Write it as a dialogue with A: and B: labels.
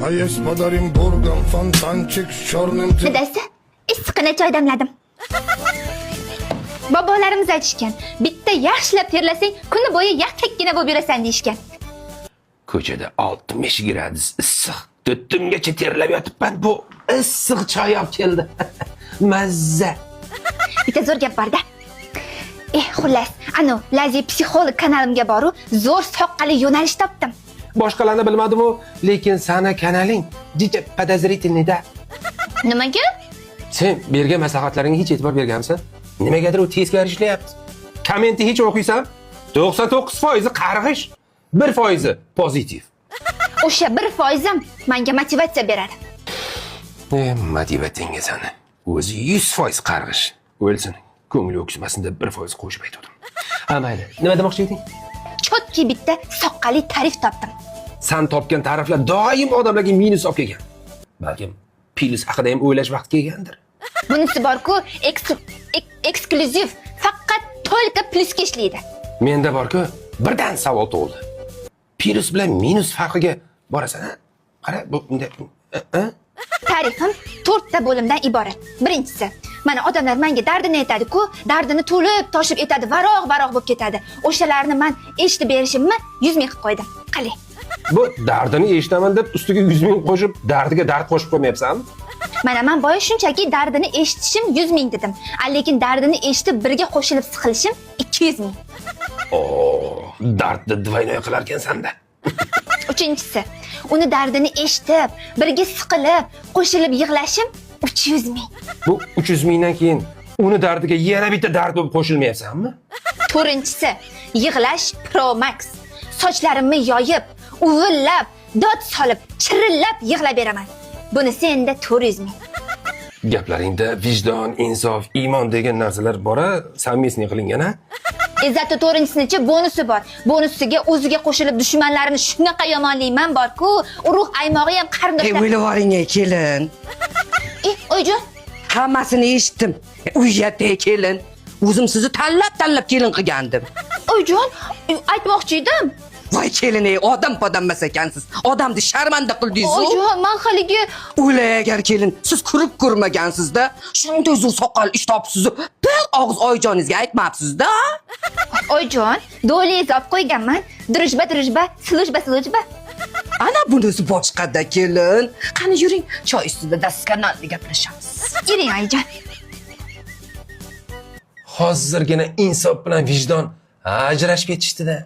A: А есть под Оренбургом фонтанчик с черным...
B: Dadasi, issiqini choy damladim. Bobolarimiz aytishgan, bitta yaxshilab terlasang, kuni bo'yi yakkakkina bo'lib yurasan deyishgan.
C: Ko'chada 60 gradus issiq. To'ttimgacha terlab yotibman. Bu issiq choy olib keldi. Mazza.
B: Bitta zo'r gap bor-da. Xullas, anu Lazi psixolog kanalimga boru zo'r soqqali yo'nalish topdim.
C: Boshqalarni bilmadim-u, lekin sana kanaling juda подозрительный-da.
B: Nimaga?
C: Sen bergan maslahatlaringga hech e'tibor berganmisan? Nimagadir u teskari ishlayapti. Kommentni hech o'qiysan? 99% qarg'ish, 1% pozitiv.
B: O'sha 1% menga motivatsiya beradi.
C: Motivatsiyangga sani. O'zi 100% qarg'ish. O'lsin, ko'ngli o'ksmasin deb 1% qo'shib aytdim. Ha, mayli. Nima demoqchi eding?
B: Chotki bitta soqqali ta'rif topdim.
C: Sen topgan ta'riflar doim odamlarga minus olib kelgan. Balkim plus haqida ham o'ylash vaqti kelgandir.
B: Bunisi bor-ku, eksklyuziv, faqat to'lka plusga ishlaydi.
C: Menda bor-ku, birdan savol tug'ildi. Plus bilan minus farqiga borasan-a? Qara, bu
B: Ta'rifim 4 ta bo'limdan iborat. Birinchisi, mana odamlar menga dardini aytadi-ku, dardini to'lib, toshib aytadi, varoq-varoq bo'lib ketadi. O'shalarni men eshitib berishimni 100 ming qilib qo'ydim. Qali.
C: Bu dardini eshitaman deb ustiga 100 ming qo'shib, dardiga dard qo'shib qo'ymayapsanmi?
B: Mana men boya shunchaki dardini eshitishim 100 ming dedim. Lekin dardini eshitib birga qo'shilib siqilishim 200 ming.
C: Dardni двойной qilar ekansan-da.
B: Uchinchisi, uni dardini eshitib, birga siqilib, qo'shilib yig'lashim 300 ming.
C: Bu 300 mingdan keyin uni dardiga yana bitta dard bo'lib qo'shilmayapsanmi?
B: To'rtinchisi, yig'lash Pro Max. Sochlarimni yoyib, uvillab, dod solib, chirillab yig'lab beraman. Bunisi endi 400 ming.
C: Gaplaringda vijdon, insof, iymon degan narsalar bor-a, samimiy qilingan-a?
B: Izzati to'rtinchisichi bonusi bor. Bonusiga o'ziga qo'shilib dushmanlarini shunaqa yomonlayman bor-ku, urug' aymog'i ham qarindoshlar.
D: O'ylavoring kelin.
B: Oyjon,
D: Hammasini eshitdim. Uyatda kelin. O'zim sizni tanlab kelin qilgandim.
B: Oyjon, aytmoqchi edim.
D: Voy kelin, odam emas ekansiz. Odamni sharmanda qildingiz-ku.
B: Oyjon, men haligi
D: O'ylay agar kelin, siz ko'rib ko'rmagansizda, shunday zo'r soqol ish topsiz, bir og'iz oyjoningizga aytmabsiz-da.
B: Oyjon, do'lingiz olib qo'yganman. Drujba, slujba.
D: Ana bunisi boshqada kelin. Qani yuring, choy ustida daskanalli gaplashamiz.
B: Yuring Oyjon.
C: Hozirgina insof bilan vijdon ajrashib ketishdi-da.